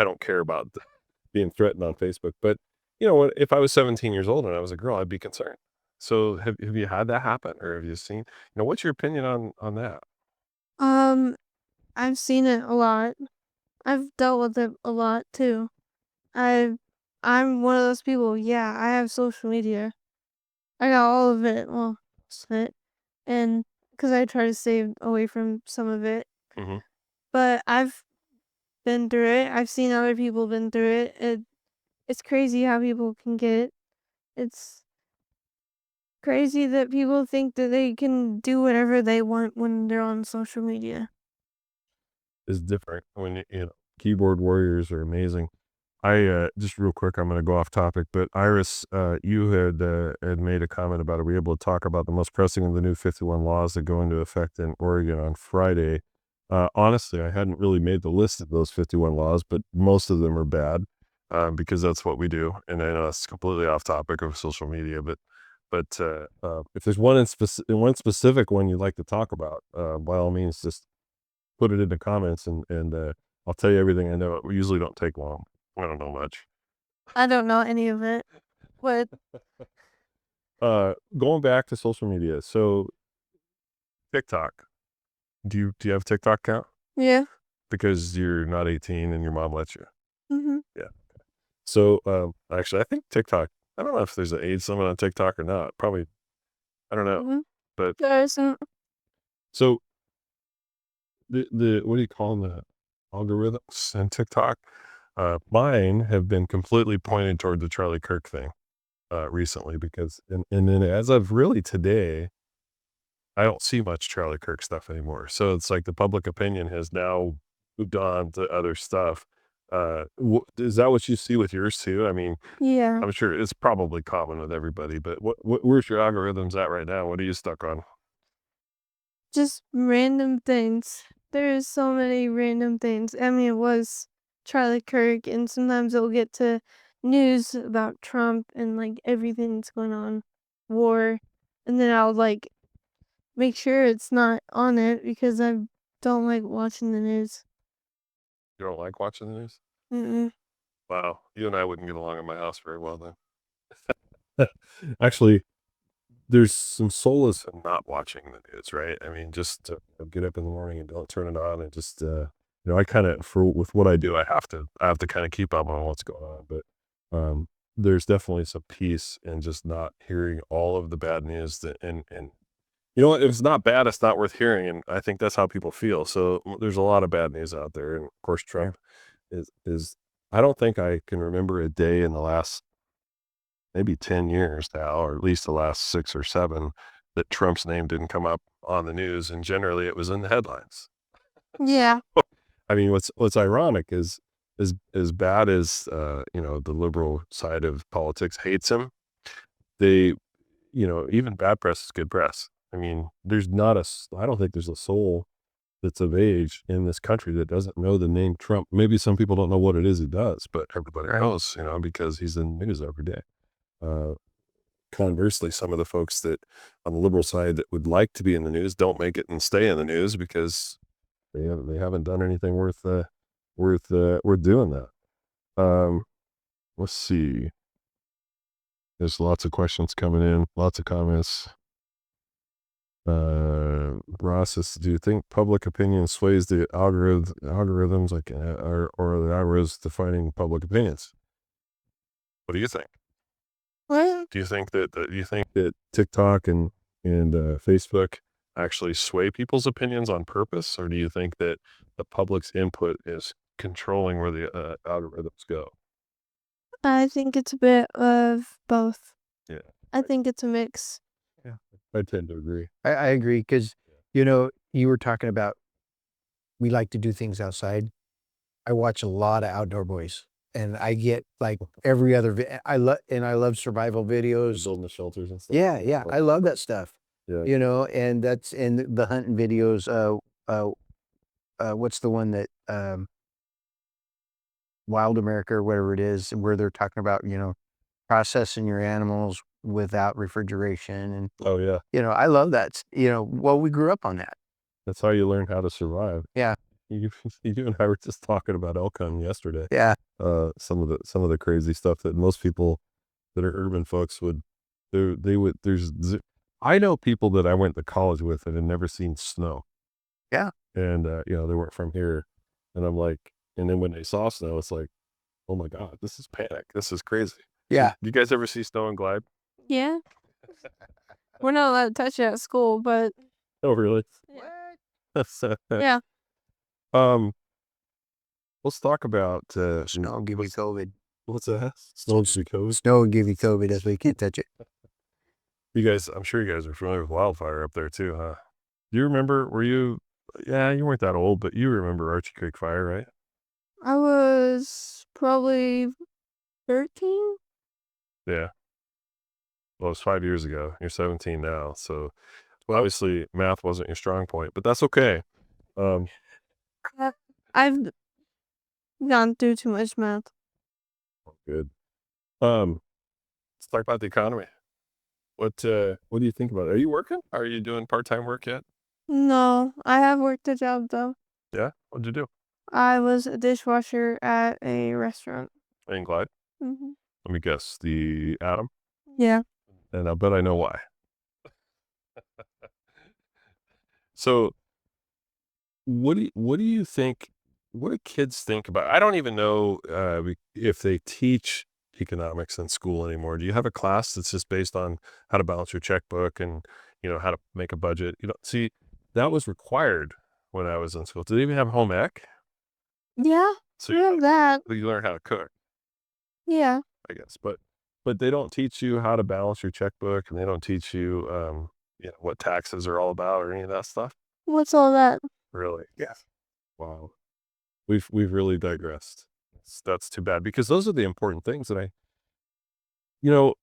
A: don't care about being threatened on Facebook. But if I was 17 years old and I was a girl, I'd be concerned. So have you had that happen, or have you seen? What's your opinion on that?
B: Um, I've seen it a lot. I've dealt with it a lot too. I I'm one of those people. Yeah, I have social media. I got all of it. Well, most of it, and because I try to stay away from some of it.
A: Hmm.
B: But I've been through it. I've seen other people been through it. It's crazy how people can get. It's crazy that people think that they can do whatever they want when they're on social media.
A: Is different when keyboard warriors are amazing. I just real quick, I'm going to go off topic, but Iris, you had made a comment about, are we able to talk about the most pressing of the new 51 laws that go into effect in Oregon on Friday? Honestly, I hadn't really made the list of those 51 laws, but most of them are bad, because that's what we do. And I know it's completely off topic of social media, but if there's one specific one you'd like to talk about, by all means, just put it in the comments, and I'll tell you everything I know. We usually don't take long. I don't know much.
B: I don't know any of it, but
A: Going back to social media. So TikTok. Do you have TikTok account?
B: yeah.
A: Because you're not 18 and your mom lets you.
B: Mhm.
A: Yeah. So actually, I think TikTok. I don't know if there's an age limit on TikTok or not. Probably. I don't know.
B: Mhm.
A: But
B: There isn't.
A: so the what do you call them? The algorithms in TikTok. Mine have been completely pointed toward the Charlie Kirk thing recently, because and then as of really today, I don't see much Charlie Kirk stuff anymore. So it's like the public opinion has now moved on to other stuff. Is that what you see with yours too? I mean,
B: Yeah.
A: I'm sure it's probably common with everybody, but where's your algorithms at right now? What are you stuck on?
B: Just random things. There's so many random things. I mean, it was Charlie Kirk, and sometimes it'll get to news about Trump and like everything that's going on, war, and then I'll like make sure it's not on it because I don't like watching the news.
A: You don't like watching the news?
B: Mm-mm.
A: Wow, you and I wouldn't get along in my house very well then. Actually, there's some solace in not watching the news, right? I mean, just to get up in the morning and don't turn it on, and just I kind of, for with what I do, I have to kind of keep up on what's going on. But there's definitely some peace in just not hearing all of the bad news. And you know what? If it's not bad, it's not worth hearing, and I think that's how people feel. So there's a lot of bad news out there, and of course, Trump is. I don't think I can remember a day in the last maybe 10 years now, or at least the last 6 or 7, that Trump's name didn't come up on the news, and generally it was in the headlines.
B: Yeah.
A: I mean, what's ironic is as bad as, the liberal side of politics hates him, they even bad press is good press. I mean, I don't think there's a soul that's of age in this country that doesn't know the name Trump. Maybe some people don't know what it is he does, but everybody knows, because he's in the news every day. Uh, Conversely, some of the folks that on the liberal side that would like to be in the news don't make it and stay in the news because they haven't done anything worth doing that. Let's see. There's lots of questions coming in, lots of comments. Ross says, do you think public opinion sways the algorithms, like, or the algorithms defining public opinions? What do you think?
B: What?
A: Do you think that TikTok and Facebook actually sway people's opinions on purpose, or do you think that the public's input is controlling where the algorithms go?
B: I think it's a bit of both.
A: Yeah,
B: I think it's a mix.
A: yeah, I tend to agree.
C: I agree because, you were talking about we like to do things outside. I watch a lot of Outdoor Boys, and I get like every other. I love survival videos.
A: Building the shelters and stuff.
C: Yeah, yeah, I love that stuff.
A: Yeah.
C: And that's in the hunting videos. What's the one that Wild America or whatever it is, where they're talking about processing your animals without refrigeration, and
A: Oh yeah,
C: I love that. Well, we grew up on that.
A: that's how you learn how to survive.
C: Yeah.
A: You, you and I were just talking about elk hunting yesterday.
C: Yeah,
A: Some of the crazy stuff that most people that are urban folks would they would. I know people that I went to college with that had never seen snow.
C: Yeah.
A: And they weren't from here, and I'm like, and then when they saw snow, it's like, oh my god, this is panic. This is crazy.
C: yeah.
A: You guys ever see snow and glide?
B: Yeah. We're not allowed to touch it at school, but
A: Oh really?
B: yeah.
A: Let's talk about
C: Snow will give you COVID.
A: what's that? Snow coast.
C: Snow will give you COVID. That's why you can't touch it.
A: You guys, I'm sure you guys are familiar with wildfire up there too, huh? Do you remember? Were you? Yeah, you weren't that old, but you remember Archie Creek Fire, right?
B: I was probably 13.
A: Yeah. Well, it was 5 years ago. You're 17 now, so obviously math wasn't your strong point, but that's okay.
B: I've gone through too much math.
A: Good. Let's talk about the economy. What do you think about it? Are you working? Are you doing part-time work yet?
B: No, I have worked a job though.
A: Yeah. What'd you do?
B: I was a dishwasher at a restaurant.
A: In Glide.
B: Hmm.
A: Let me guess. The Atom.
B: Yeah.
A: And I bet I know why. So, what do you think? What do kids think about? I don't even know if they teach economics in school anymore. Do you have a class that's just based on how to balance your checkbook and how to make a budget? See, that was required when I was in school. Did they even have home ec?
B: Yeah.
A: So
B: We have that.
A: you learn how to cook,
B: Yeah.
A: I guess, but they don't teach you how to balance your checkbook, and they don't teach you what taxes are all about or any of that stuff.
B: What's all that?
A: Really? Yeah. Wow. We've really digressed. That's too bad, because those are the important things that you know,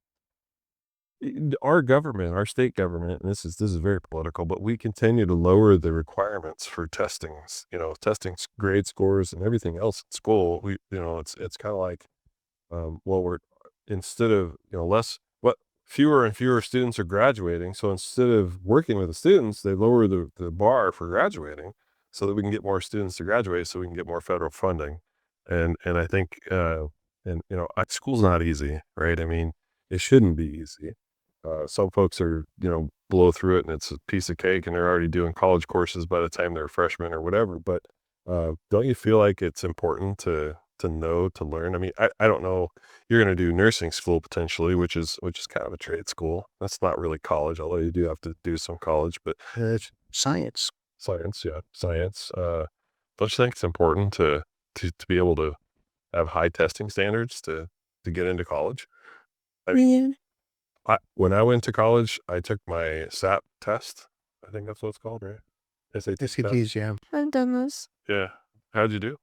A: our government, our state government, and this is very political, but we continue to lower the requirements for testings, grade scores and everything else in school. It's kind of like, well, we're instead of, fewer and fewer students are graduating. So instead of working with the students, they lower the bar for graduating so that we can get more students to graduate, so we can get more federal funding. And I think, school's not easy, right? I mean, it shouldn't be easy. Some folks are, blow through it and it's a piece of cake and they're already doing college courses by the time they're freshmen or whatever. But don't you feel like it's important to know, to learn? I mean, I don't know. You're going to do nursing school potentially, which is kind of a trade school. That's not really college, although you do have to do some college, but
C: It's science.
A: science, yeah, science. Don't you think it's important to be able to have high testing standards to get into college? I mean,
B: Yeah.
A: when I went to college, I took my SAT test. I think that's what it's called, right? SAT test.
C: SATs, yeah.
B: I've done this.
A: Yeah. How'd you do?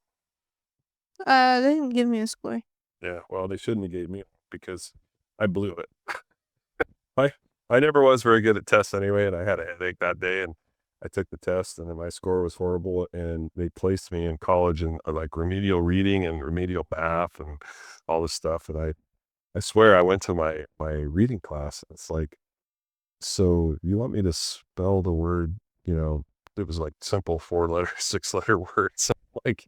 B: They didn't give me a score.
A: Yeah. Well, they shouldn't have gave me, because I blew it. I never was very good at tests anyway, and I had a headache that day, and I took the test, and then my score was horrible, and they placed me in college in like remedial reading and remedial math and all this stuff. And I swear I went to my reading class. And it's like, so you want me to spell the word, it was like simple 4-letter, 6-letter words. I'm like,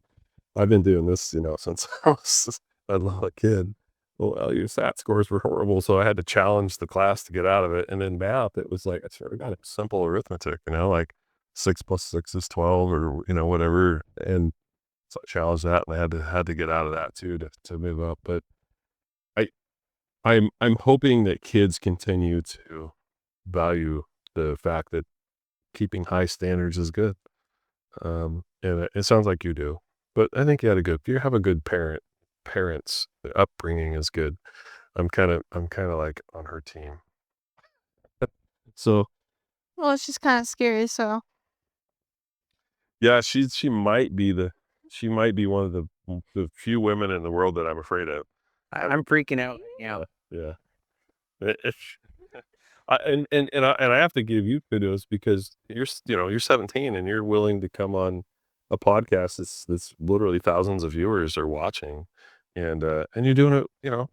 A: I've been doing this, since I was a little kid. Well, your SAT scores were horrible, so I had to challenge the class to get out of it. And in math, it was like, I swear to God, it's simple arithmetic, like 6 + 6 is 12, or whatever. And so I challenged that, and I had to get out of that too to move up. But I'm hoping that kids continue to value the fact that keeping high standards is good. And it sounds like you do, but I think you have a good parents, the upbringing is good. I'm kind of like on her team. So
B: Well, it's just kind of scary. So
A: yeah, she might be one of the few women in the world that I'm afraid of.
C: I'm freaking out now.
A: Yeah. It's and I have to give you kudos because you're 17 and you're willing to come on a podcast that's literally thousands of viewers are watching, and you're doing it.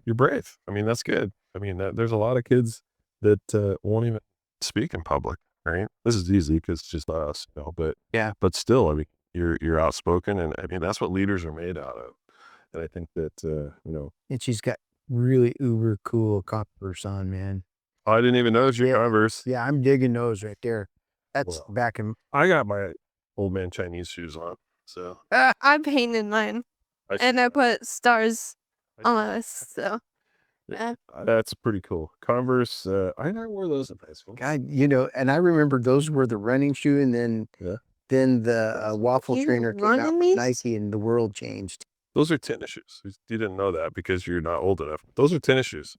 A: You're brave. I mean, that's good. I mean, there's a lot of kids that won't even speak in public. Right? This is easy because it's just us. But
C: Yeah.
A: but still, I mean, you're outspoken, and I mean that's what leaders are made out of. And I think that
C: And she's got really uber cool Converse on, man.
A: I didn't even notice your
C: Yeah.
A: Converse.
C: Yeah, I'm digging those right there. That's
A: Well.
C: back in.
A: I got my old man Chinese shoes on, so
B: I painted mine and I put stars on us. So yeah.
A: That's pretty cool. Converse, I never wore those in high school.
C: God, and I remember those were the running shoe, and then
A: Yeah.
C: then the waffle
B: You
C: trainer came
B: run
C: out
B: in
C: with
B: these?
C: Nike, and the world changed.
A: Those are tennis shoes. You didn't know that because you're not old enough. Those are tennis shoes.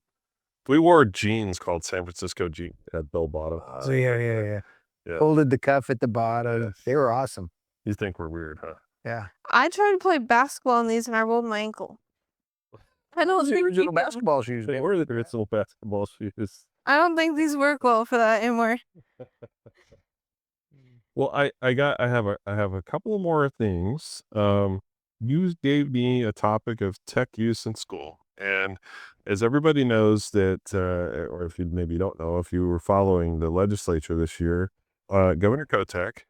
A: We wore jeans called San Francisco jeans at bell bottom.
C: So yeah.
A: Yeah.
C: Folded the cuff at the bottom.
A: Yes.
C: They were awesome.
A: You think we're weird, huh?
C: Yeah.
B: I tried to play basketball in these and I rolled my ankle. I don't
C: Those are the
B: think
C: original
B: you can-
C: basketball shoes.
A: They
C: man.
A: were the original basketball shoes.
B: I don't think these work well for that anymore.
A: Well, I have a couple more things. You gave me a topic of tech use in school, and as everybody knows that, or if you maybe don't know, if you were following the legislature this year, Governor Kotek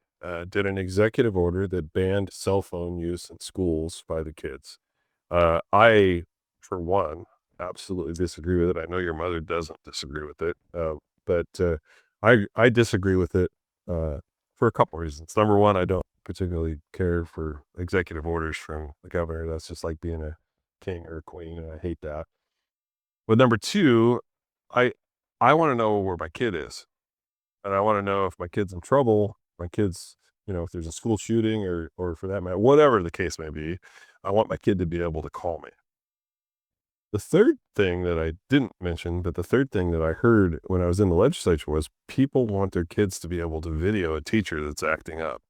A: did an executive order that banned cell phone use in schools by the kids. I, for one, absolutely disagree with it. I know your mother doesn't disagree with it, but I disagree with it. For a couple reasons. Number one, I don't particularly care for executive orders from the governor. That's just like being a king or a queen, and I hate that. But number two, I want to know where my kid is, and I want to know if my kid's in trouble. My kid's, if there's a school shooting or for that matter, whatever the case may be, I want my kid to be able to call me. The third thing that I didn't mention, but the third thing that I heard when I was in the legislature was people want their kids to be able to video a teacher that's acting up.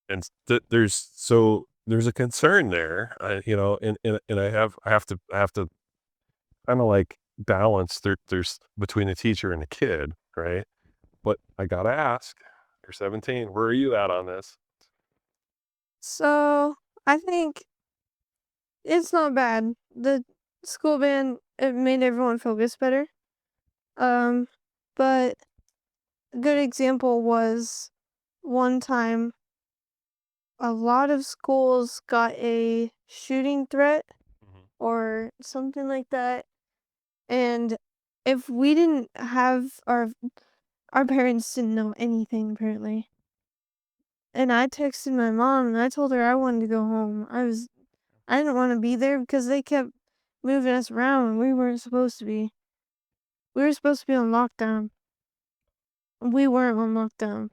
A: And there's a concern there, and I have to kind of like balance there's between the teacher and the kid, right? But I gotta ask, you're 17, where are you at on this?
B: So I think it's not bad. The school band, it made everyone focus better. But a good example was one time a lot of schools got a shooting threat or something like that. And if we didn't have our parents didn't know anything apparently. And I texted my mom and I told her I wanted to go home. I didn't want to be there because they kept moving us around and we weren't supposed to be. We were supposed to be on lockdown. We weren't on lockdown.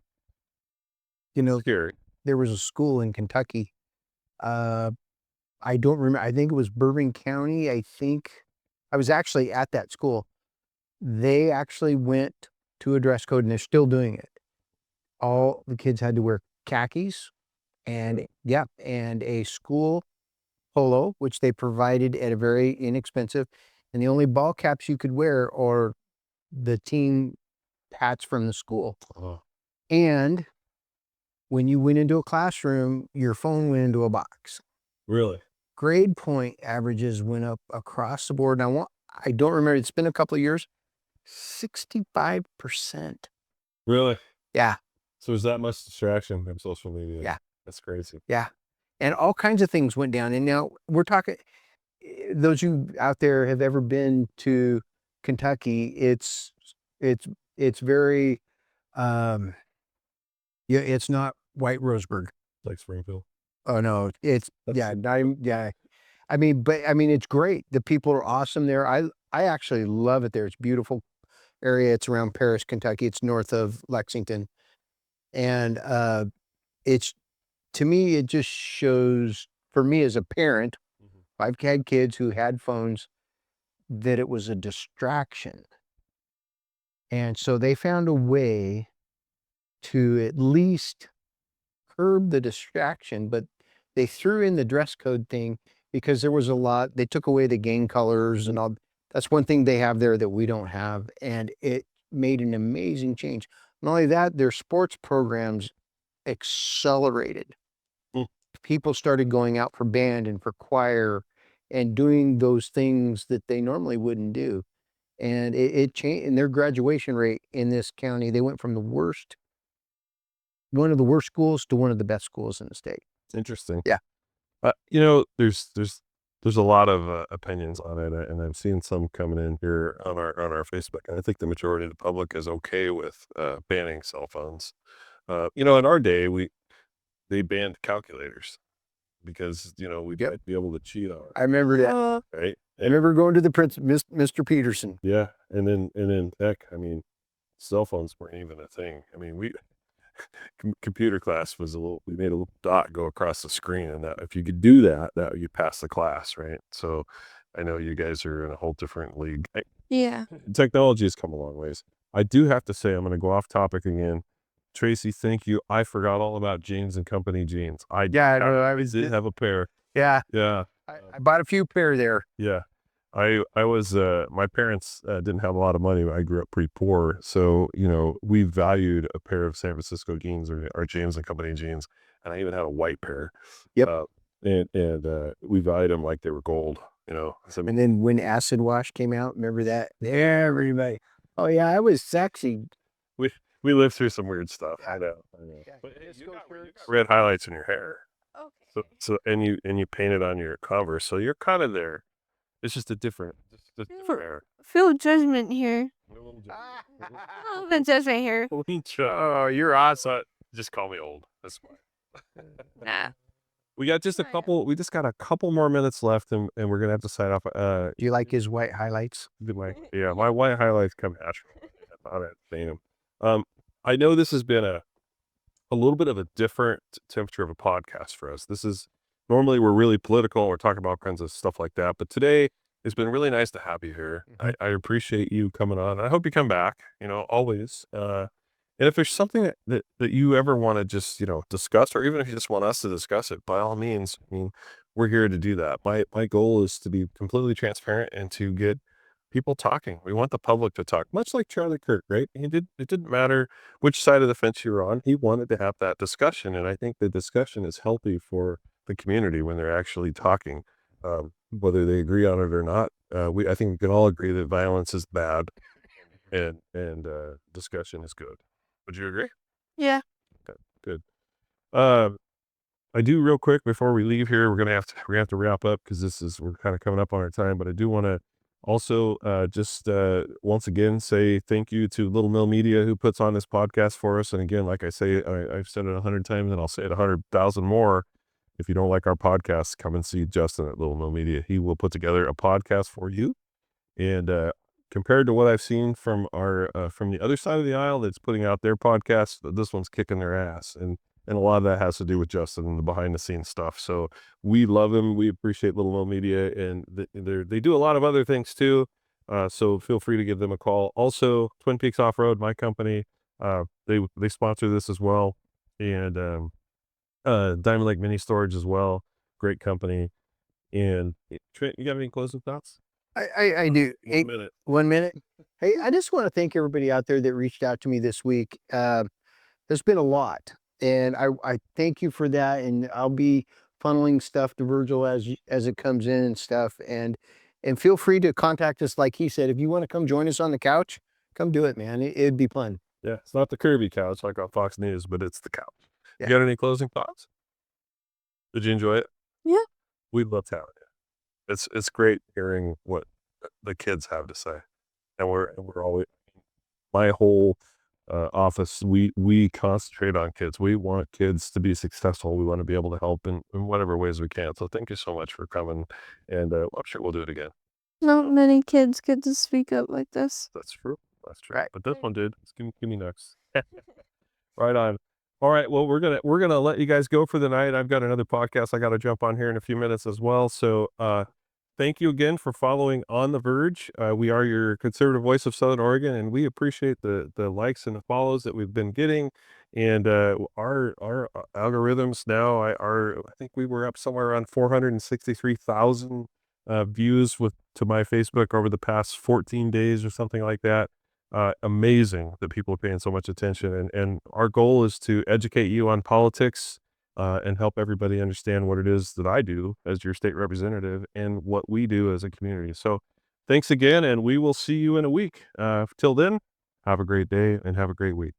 A: Scary.
C: There was a school in Kentucky. I don't remember. I think it was Bourbon County. I think I was actually at that school. They actually went to a dress code and they're still doing it. All the kids had to wear khakis and a school polo, which they provided at a very inexpensive. And the only ball caps you could wear are the team hats from the school.
A: Oh.
C: And when you went into a classroom, your phone went into a box.
A: Really?
C: Grade point averages went up across the board. And I don't remember, it's been a couple of years, 65%.
A: Really?
C: Yeah.
A: So there's that much distraction from social media.
C: Yeah.
A: That's crazy.
C: Yeah. And all kinds of things went down. And now we're talking, those of you out there have ever been to Kentucky, it's very, it's not White Roseburg.
A: Like Springfield.
C: Oh no, it's
A: That's-
C: I mean, it's great. The people are awesome there. I actually love it there. It's a beautiful area. It's around Paris, Kentucky. It's north of Lexington. And it's, to me, it just shows, for me as a parent, I've had kids who had phones, that it was a distraction. And so they found a way to at least curb the distraction, but they threw in the dress code thing because there was a lot. They took away the gang colors and all. That's one thing they have there that we don't have, and it made an amazing change. Not only that, their sports programs accelerated.
A: Mm.
C: People started going out for band and for choir and doing those things that they normally wouldn't do. And it changed. And their graduation rate in this county, they went from one of the worst schools to one of the best schools in the state.
A: It's interesting.
C: Yeah.
A: You know, there's a lot of opinions on it, and I've seen some coming in here on our Facebook, and I think the majority of the public is okay with banning cell phones. You know, in our day, they banned calculators because, you know, we
C: Yep.
A: might be able to cheat on
C: I remember that.
A: it, right?
C: I remember going to the Mr. Peterson.
A: Yeah, and then heck, I mean, cell phones weren't even a thing. I mean, computer class was we made a little dot go across the screen, and that if you could do that you pass the class, right? So I know you guys are in a whole different league.
B: Yeah.
A: Technology has come a long ways. I do have to say, I'm going to go off topic again. Tracy, thank you. I forgot all about James and Company jeans. I did have a pair.
C: Yeah,
A: Yeah.
C: I bought a few pair there.
A: Yeah. I was, my parents didn't have a lot of money. I grew up pretty poor. So, you know, we valued a pair of San Francisco jeans or James and Company jeans. And I even had a white pair.
C: Yep.
A: And we valued them like they were gold, you know. So,
C: And then when Acid Wash came out, remember that? Everybody, oh yeah, I was sexy.
A: we lived through some weird stuff. I know.
C: Yeah.
A: But hey,
C: Disco
A: you got
C: shirts.
A: red highlights in your hair.
B: Okay.
A: So and you painted on your Converse. So you're kind of there. It's just a different hair.
B: Feel judgment here.
A: A little
B: A little bit judgment here.
A: Oh, you're awesome. Just call me old. That's fine.
B: Nah.
A: We got just a
B: Oh, yeah.
A: couple. We just got a couple more minutes left, and we're gonna have to sign off.
C: Do you like his white highlights?
A: My white highlights come natural. I thought I'd paint them. I know this has been a little bit of a different temperature of a podcast for us. This is normally we're really political and we're talking about all kinds of stuff like that, but today it's been really nice to have you here. I appreciate you coming on. I hope you come back. You know, always. And if there's something that you ever want to just, you know, discuss, or even if you just want us to discuss it, by all means, I mean, we're here to do that. My goal is to be completely transparent and to get people talking. We want the public to talk, much like Charlie Kirk, right? It didn't matter which side of the fence you were on. He wanted to have that discussion. And I think the discussion is healthy for the community when they're actually talking, whether they agree on it or not. I think we can all agree that violence is bad and discussion is good. Would you agree?
B: Yeah.
A: Okay, good. I do real quick before we leave here. We're gonna have to wrap up because we're kind of coming up on our time. But I do want to also just once again say thank you to Little Mill Media who puts on this podcast for us. And again, like I say, I've said it 100 times, and I'll say it 100,000 more. If you don't like our podcast, come and see Justin at Little Mill Media. He will put together a podcast for you. And compared to what I've seen from from the other side of the aisle that's putting out their podcast, this one's kicking their ass. And a lot of that has to do with Justin and the behind the scenes stuff. So we love him. We appreciate Little Mill Media, and they do a lot of other things too. So feel free to give them a call. Also, Twin Peaks Off-Road, my company, they sponsor this as well. And Diamond Lake Mini Storage as well. Great company. And Trent, you got any closing thoughts?
C: I do.
A: 1 minute.
C: 1 minute. Hey, I just want to thank everybody out there that reached out to me this week. There's been a lot, and I thank you for that. And I'll be funneling stuff to Virgil as it comes in and stuff. And feel free to contact us, like he said. If you want to come join us on the couch, come do it, man. It'd be fun.
A: Yeah, it's not the Kirby couch like on Fox News, but it's the couch.
C: Yeah.
A: You got any closing thoughts? Did you enjoy it?
B: Yeah.
A: We loved having you. It's great hearing what the kids have to say, and we're always, my whole office, we concentrate on kids. We want kids to be successful. We want to be able to help in whatever ways we can. So thank you so much for coming, and I'm sure we'll do it again.
B: Not many kids get to speak up like this.
A: That's true. That's true.
C: Right.
A: But this one did. It's give me next. Right on. All right. Well, we're gonna let you guys go for the night. I've got another podcast I got to jump on here in a few minutes as well. So, thank you again for following On the Verge. We are your conservative voice of Southern Oregon, and we appreciate the likes and the follows that we've been getting. And our algorithms now are I think we were up somewhere around 463,000 views to my Facebook over the past 14 days or something like that. Amazing that people are paying so much attention, and our goal is to educate you on politics and help everybody understand what it is that I do as your state representative and what we do as a community. So thanks again, and we will see you in a week. Till then, have a great day and have a great week.